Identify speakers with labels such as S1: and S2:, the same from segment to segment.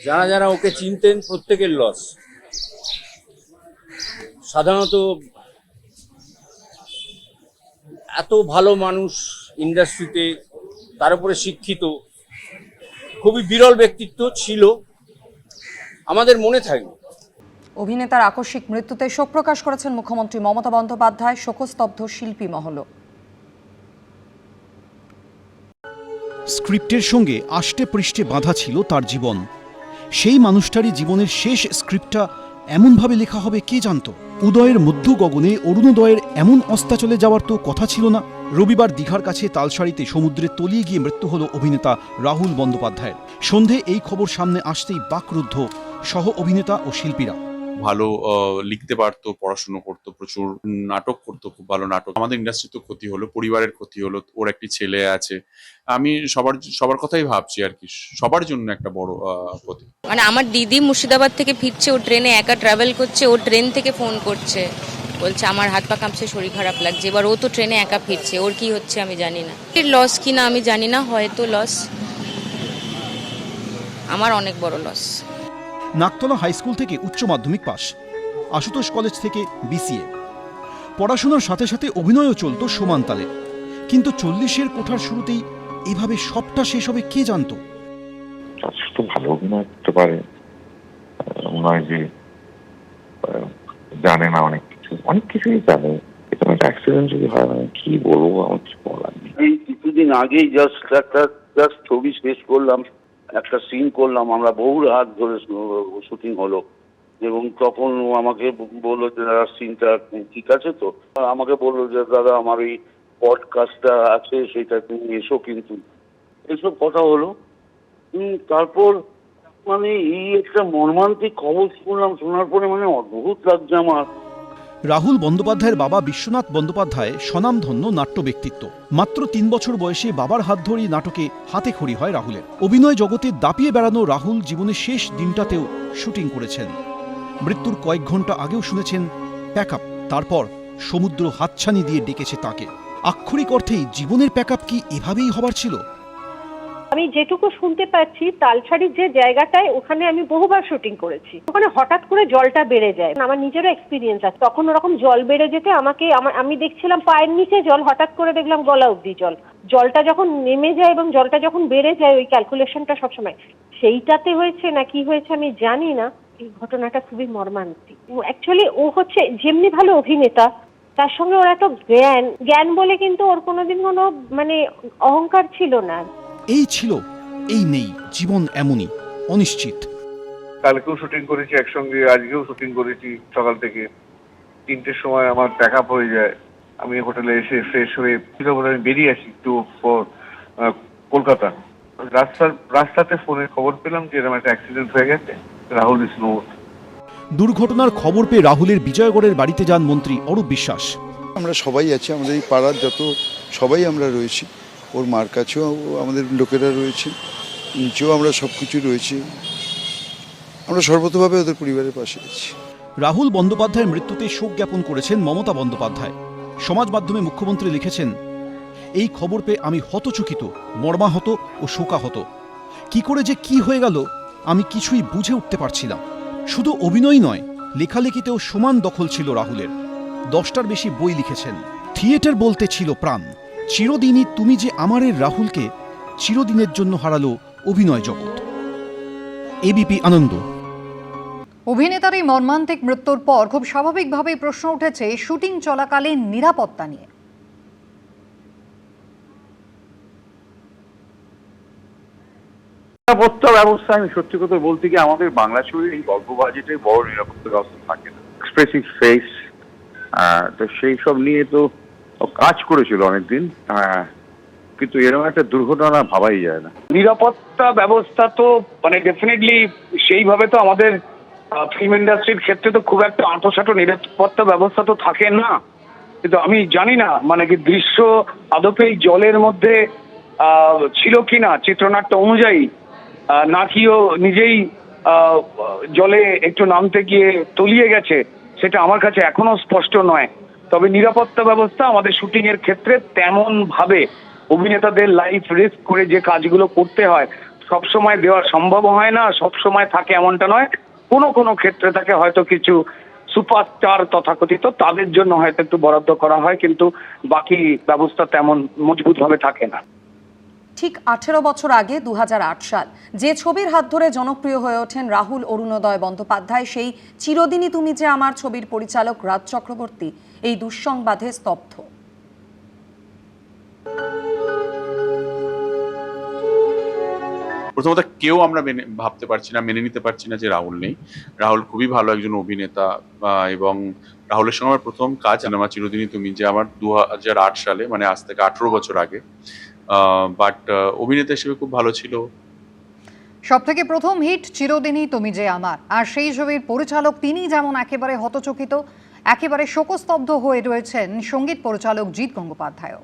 S1: যারা যারা ওকে চিনতেন প্রত্যেকের লস। সাধারণত এত ভালো মানুষ ইন্ডাস্ট্রিতে, তার উপরে শিক্ষিত, খুবই বিরল ব্যক্তিত্ব ছিল, আমাদের মনে থাকবে।
S2: অভিনেতার আকস্মিক মৃত্যুতে শোক প্রকাশ করেছেন মুখ্যমন্ত্রী মমতা বন্দ্যোপাধ্যায়। শোকস্তব্ধ শিল্পী মহল।
S3: স্ক্রিপ্টের সঙ্গে আষ্টে পৃষ্ঠে বাঁধা ছিল তার জীবন। সেই মানুষটারই জীবনের শেষ স্ক্রিপ্টটা এমনভাবে লেখা হবে কে জানত? উদয়ের মধ্য গগনে অরুণোদয়ের এমন অস্তাচলে যাওয়ার তো কথা ছিল না। রবিবার দীঘার কাছে তালসারিতে সমুদ্রে তলিয়ে গিয়ে মৃত্যু হলো অভিনেতা রাহুল বন্দ্যোপাধ্যায়ের। সন্ধে এই খবর সামনে আসতেই বাকরুদ্ধ সহ অভিনেতা ও শিল্পীরা।
S4: ভালো লিখতে পারতো, পড়াশুনো করতো, প্রচুর নাটক করতো, খুব ভালো নাটক। আমাদের ইন্ডাস্ট্রি তো ক্ষতি হলো, পরিবারের ক্ষতি হলো, ওর একটি ছেলে আছে। আমি সবার কথাই ভাবছি আর কি, সবার জন্য একটা বড় ক্ষতি।
S5: মানে আমার দিদি মুর্শিদাবাদ থেকে ফিরছে, ও ট্রেনে একা ট্রাভেল করছে, ও ট্রেন থেকে ফোন করছে, বলছে আমার হাত পা কাঁপছে, শরীর খারাপ লাগছে। এবার ও তো ট্রেনে একা ফিরছে, ওর কি হচ্ছে আমি জানি না। লস কিনা আমি জানি না, হয়তো লস, আমার অনেক বড় লস।
S3: নাকতলা হাই স্কুল থেকে উচ্চ মাধ্যমিক পাশ, আশুতোষ কলেজ থেকে বিসিএ। পড়াশোনার সাথে সাথে অভিনয়ও চলত সমান তালে। কিন্তু 40-এর কোঠার শুরুতেই এভাবে সবটা শেষ হবে কে জানত?
S6: যথেষ্ট ভালো অভিনয় করতে পারে, নয় যে জানে না, অনেক কিছুই জানে। এরকম একটা অ্যাক্সিডেন্ট যদি হয়, মানে কি বলবো, আমার কিছু বলার নেই।
S7: এই কিছুদিন আগেই জাস্ট ছবি শেষ করলাম, একটা সিন করলাম, আমরা বহু রাত ধরে শুটিং হলো, এবং তখন ও আমাকে বললো যে দাদা সিনটা ঠিক আছে তো। আমাকে বললো যে দাদা আমার এই পডকাস্টটা আছে, সেটা তুমি এসো, কিন্তু এসব কথা হলো। তারপর মানে এই একটা মর্মান্তিক খবর শুনলাম, শোনার পরে মানে অদ্ভুত লাগছে আমার।
S3: রাহুল বন্দ্যোপাধ্যায়ের বাবা বিশ্বনাথ বন্দ্যোপাধ্যায় স্বনামধন্য নাট্য ব্যক্তিত্ব। মাত্র 3 বছর বয়সে বাবার হাত ধরেই নাটকে হাতে খড়ি হয় রাহুলের। অভিনয় জগতে দাপিয়ে বেড়ানো রাহুল জীবনের শেষ দিনটাতেও শুটিং করেছেন। মৃত্যুর কয়েক ঘন্টা আগেও শুনেছেন প্যাকআপ, তারপর সমুদ্র হাতছানি দিয়ে ডেকেছে তাকে। আক্ষরিক অর্থেই জীবনের প্যাকআপ কি এভাবেই হবার ছিল?
S8: আমি যেটুকু শুনতে পাচ্ছি, তালসারির যে জায়গাটায়, ওখানে আমি বহুবার শুটিং করেছি। ওখানে হঠাৎ করে জলটা বেড়ে যায়, আমার নিজেরও এক্সপিরিয়েন্স আছে। তখন ওরকম জল বেড়ে যেতে আমি দেখছিলাম পায়ের নিচে জল, হঠাৎ করে দেখলাম গলা অব্দি জল। জলটা যখন নেমে যায় এবং জলটা যখন বেড়ে যায়, ওই ক্যালকুলেশনটা সবসময় সেইটাতে হয়েছে না কি হয়েছে আমি জানি না। এই ঘটনাটা খুবই মর্মান্তিক। অ্যাকচুয়ালি ও হচ্ছে যেমনি ভালো অভিনেতা, তার সঙ্গে ওর এত জ্ঞান বলে কিন্তু ওর কোনোদিন কোনো মানে অহংকার ছিল না।
S3: এই ছিল, এই নেই, জীবন এমনই অনিশ্চিত।
S9: কালকেও শুটিং করেছি একসঙ্গে, আজকেও শুটিং করেছি। সকাল থেকে 3টের সময় আমার প্যাকআপ হয়ে যায়, আমি হোটেলে এসে ফ্রেশ হয়ে আমি বেরিয়ে আসি টু ফর কলকাতা। রাস্তাতে ফোনে খবর পেলাম যে এরকম একটা অ্যাক্সিডেন্ট হয়ে গেছে, রাহুল ইজ নো।
S3: দুর্ঘটনার খবর পেয়ে রাহুলের বিজয়গড়ের বাড়িতে যান মন্ত্রী অরূপ বিশ্বাস।
S10: আমরা সবাই আছি, আমাদের এই পাড়ার যত সবাই আমরা রয়েছি, ওর মার কাছেও আমাদের লোকেরা রয়েছে, নিচেও আমরা সব কিছু রয়েছি। আমরা সর্বতভাবে ওদের পরিবারের পাশে আছি।
S3: রাহুল বন্দ্যোপাধ্যায়ের মৃত্যুতে শোক জ্ঞাপন করেছেন মমতা বন্দ্যোপাধ্যায়। সমাজ মাধ্যমে মুখ্যমন্ত্রী লিখেছেন, এই খবর পেয়ে আমি হতচকিত, মর্মাহত ও শোকাহত। কি করে যে কি হয়ে গেল আমি কিছুই বুঝে উঠতে পারছি না। শুধু অভিনয় নয়, লেখালেখিতেও সমান দখল ছিল রাহুলের। 10টার বেশি বই লিখেছেন। থিয়েটার বলতে ছিল প্রাণ। চিরদিনই তুমি যে আমারের রাহুলকে চিরদিনের জন্য হারালো অভিনয় জগৎ। এবিপি আনন্দ।
S2: অভিনেতার এই মর্মান্তিক মৃত্যুর পর খুব স্বাভাবিকভাবেই প্রশ্ন উঠেছে শুটিং চলাকালীন নিরাপত্তা নিয়ে।
S7: নিরাপত্তা ব্যবস্থা, আমি সত্যি কথা বলতে গিয়ে আমাদের বাংলা ছবির এই গল্প বাজেটে বড় নিরাপত্তা ব্যবস্থা থাকে না। এক্সপ্রেসিভ ফেস, তো সেই সব নিয়ে তো কাজ করেছিল অনেকদিন, কিন্তু এরকম একটা দুর্ঘটনা ভাবাই যায় না। নিরাপত্তা ব্যবস্থা তো মানে ডেফিনেটলি সেইভাবে তো আমাদের ফিল্ম ইন্ডাস্ট্রির ক্ষেত্রে তো খুব একটা আঁটোসাঁটো নিরাপত্তা ব্যবস্থা তো থাকে না। কিন্তু আমি জানি না মানে কি দৃশ্য আদপে জলের মধ্যে ছিল কিনা চিত্রনাট্য অনুযায়ী, নাকিও নিজেই জলে একটু নামতে গিয়ে তলিয়ে গেছে, সেটা আমার কাছে এখনো স্পষ্ট নয়। তবে নিরাপত্তা ব্যবস্থা আমাদের শুটিং এর ক্ষেত্রে তেমন ভাবে অভিনেতাদের লাইফ রিস্ক করে যে কাজগুলো করতে হয়,
S11: সব সময় দেওয়া সম্ভব হয় না, সব সময় থাকে এমনটা নয়। কোনো কোনো ক্ষেত্রে থাকে হয়তো কিছু সুপারস্টার তথাকথিত, তাদের জন্য হয়তো একটু বরাদ্দ করা হয়, কিন্তু বাকি ব্যবস্থা তেমন মজবুতভাবে থাকে না।
S12: ঠিক 18 বছর আগে 2008 সাল যে ছবির হাত ধরে জনপ্রিয় হয়ে ওঠেন রাহুল অরুণোদয় বন্দ্যোপাধ্যায়, সেই চিরদিনই তুমি যে আমার ছবির পরিচালক রাজ চক্রবর্তী এই দুঃসংবাদে স্তব্ধ।
S4: প্রথমত কেউ আমরা ভাবতে পারছি না, মেনে নিতে পারছি না যে রাহুল নেই। রাহুল খুবই ভালো একজন অভিনেতা, এবং রাহুলের সঙ্গে আমার প্রথম কাজ আমার চিরদিনই তুমি যে আমার 2008 সালে, মানে আজ থেকে 18 বছর আগে। বাট অভিনেতা হিসেবে খুব ভালো ছিল।
S2: সবথেকে প্রথম হিট চিরদিনই তুমি যে আমার, আর সেই ছবির পরিচালক তিনি যেমন একেবারে হতচকিত, একেবারে শোকস্তব্ধ হয়ে রয়েছেন সঙ্গীত পরিচালক জিৎ গঙ্গোপাধ্যায়।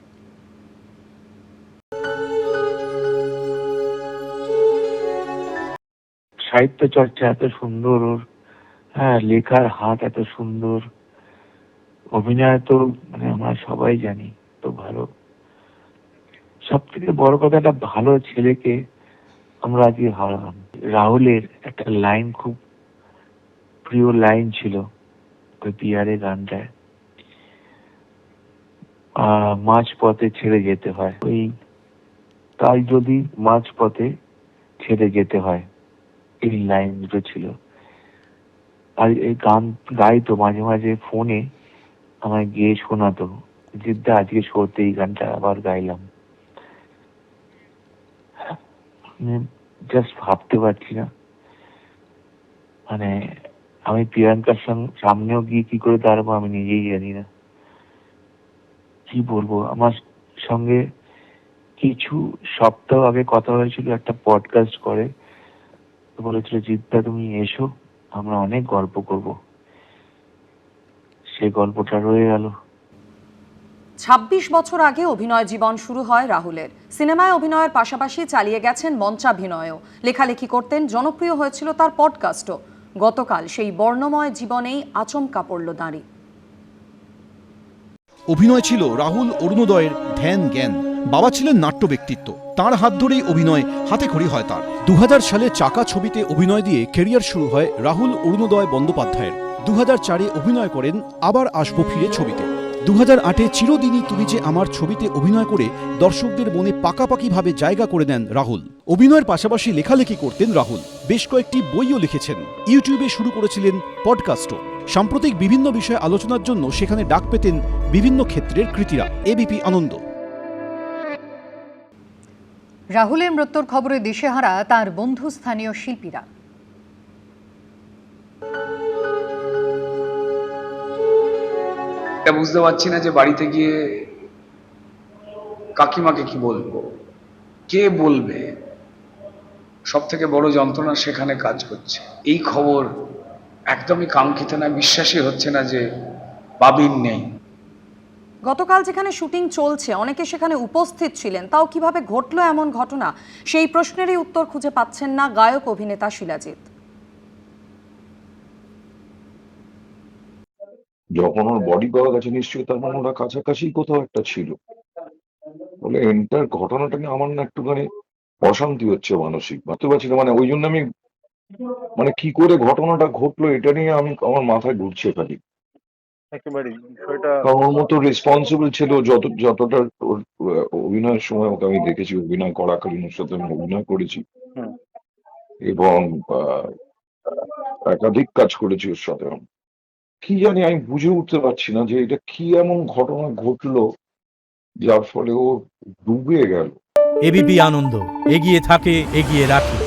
S13: সাহিত্য চর্চা এত সুন্দর ওর, হ্যাঁ, লেখার হাত এত সুন্দর, অভিনয় তো মানে আমরা সবাই জানি তো ভালো। সব থেকে বড় কথা, একটা ভালো ছেলেকে আমরা আজকে হারালাম। রাহুলের একটা লাইন, খুব প্রিয় লাইন ছিল ওই পিয়ারে গানটায়, মাঝ পথে ছেড়ে যেতে হয়, ওই তাই যদি মাঝ পথে ছেড়ে যেতে হয়, এই লাইন দুটো ছিল। আর এই গান গাইতো মাঝে মাঝে ফোনে আমায় গিয়ে শোনাতো, জিদ্দা আজকে শোতে এই গানটা আবার গাইলাম। জাস্ট ভাবতে পারছি না, মানে আমি প্রিয়াঙ্কার সামনেও গিয়ে কি করে দাঁড়াবো আমি নিজেই জানি না। কি বলবো, আমার সঙ্গে কিছু সপ্তাহ আগে কথা হয়েছিল, একটা পডকাস্ট করে, বলেছিল জিদ্দা তুমি এসো, আমরা অনেক গল্প করব। সে গল্পটা রয়ে গেল।
S12: 26 বছর আগে অভিনয় জীবন শুরু হয় রাহুলের। সিনেমায় অভিনয়ের পাশাপাশি চালিয়ে গেছেন মঞ্চাভিনয়ও, লেখালেখি করতেন, জনপ্রিয় হয়েছিল তার পডকাস্টও। গতকাল সেই বর্ণময় জীবনেই আচমকা পড়ল দাঁড়ি।
S3: অভিনয় ছিল রাহুল অরুণোদয়ের ধ্যান জ্ঞান। বাবা ছিলেন নাট্য ব্যক্তিত্ব, তার হাত ধরেই অভিনয় হাতেখড়ি হয় তার। 2000 সালে চাকা ছবিতে অভিনয় দিয়ে ক্যারিয়ার শুরু হয় রাহুল অরুণোদয় বন্দ্যোপাধ্যায়ের। 2004-এ অভিনয় করেন আবার আসবো ফিরে ছবিতে। 2008-এ চিরদিনই তুমি যে আমার ছবিতে অভিনয় করে দর্শকদের মনে পাকাপাকিভাবে জায়গা করে নেন রাহুল। অভিনয়ের পাশাপাশি লেখালেখি করতেন রাহুল, বেশ কয়েকটি বইও লিখেছেন। ইউটিউবে শুরু করেছিলেন পডকাস্টও। সাম্প্রতিক বিভিন্ন বিষয়ে আলোচনার জন্য সেখানে ডাক পেতেন বিভিন্ন ক্ষেত্রের কৃতীরা। এবিপি আনন্দ।
S2: রাহুলের মৃত্যুর খবরে দিশেহারা তার বন্ধু স্থানীয় শিল্পীরা।
S11: এটা বুঝতে পারছি না যে বাড়িতে গিয়ে কাকিমাকে কি বলবো, কে বলবে। সব থেকে বড় যন্ত্রণা সেখানে কাজ করছে। এই খবর একদমই কাঙ্ক্ষিত না, বিশ্বাসই হচ্ছে না যে বাবিন নেই।
S12: গতকাল যেখানে শুটিং চলছে, অনেকে সেখানে উপস্থিত ছিলেন, তাও কিভাবে ঘটলো এমন ঘটনা, সেই প্রশ্নেরই উত্তর খুঁজে পাচ্ছেন না গায়ক অভিনেতা শিলাজিৎ।
S6: যখন ওর বডি পাওয়া গেছে নিশ্চয়ই তার মানে ওরা কাছাকাছি কোথাও একটা ছিল বলে এন্টার ঘটনাটা নিয়ে আমার না একটুখানি অশান্তি হচ্ছে মানসিক, ভাবতে পারছি না। মানে ওই জন্য আমি মানে কি করে ঘটনাটা ঘটলো এটা নিয়ে আমি আমার মাথায় ঘুরছে খালি। কারণ ওর মতো রেসপন্সিবল ছিল, যতটা ওর অভিনয়ের সময় ওকে আমি দেখেছি, অভিনয় করাকালীন ওর সাথে আমি অভিনয় করেছি এবং একাধিক কাজ করেছি ওর সাথে। কি জানি আমি বুঝে উঠতে পারছি না যে এটা কি এমন ঘটনা ঘটলো যার ফলে ও ডুবে গেল।
S14: এবিপি আনন্দ, এগিয়ে থাকে, এগিয়ে রাখে।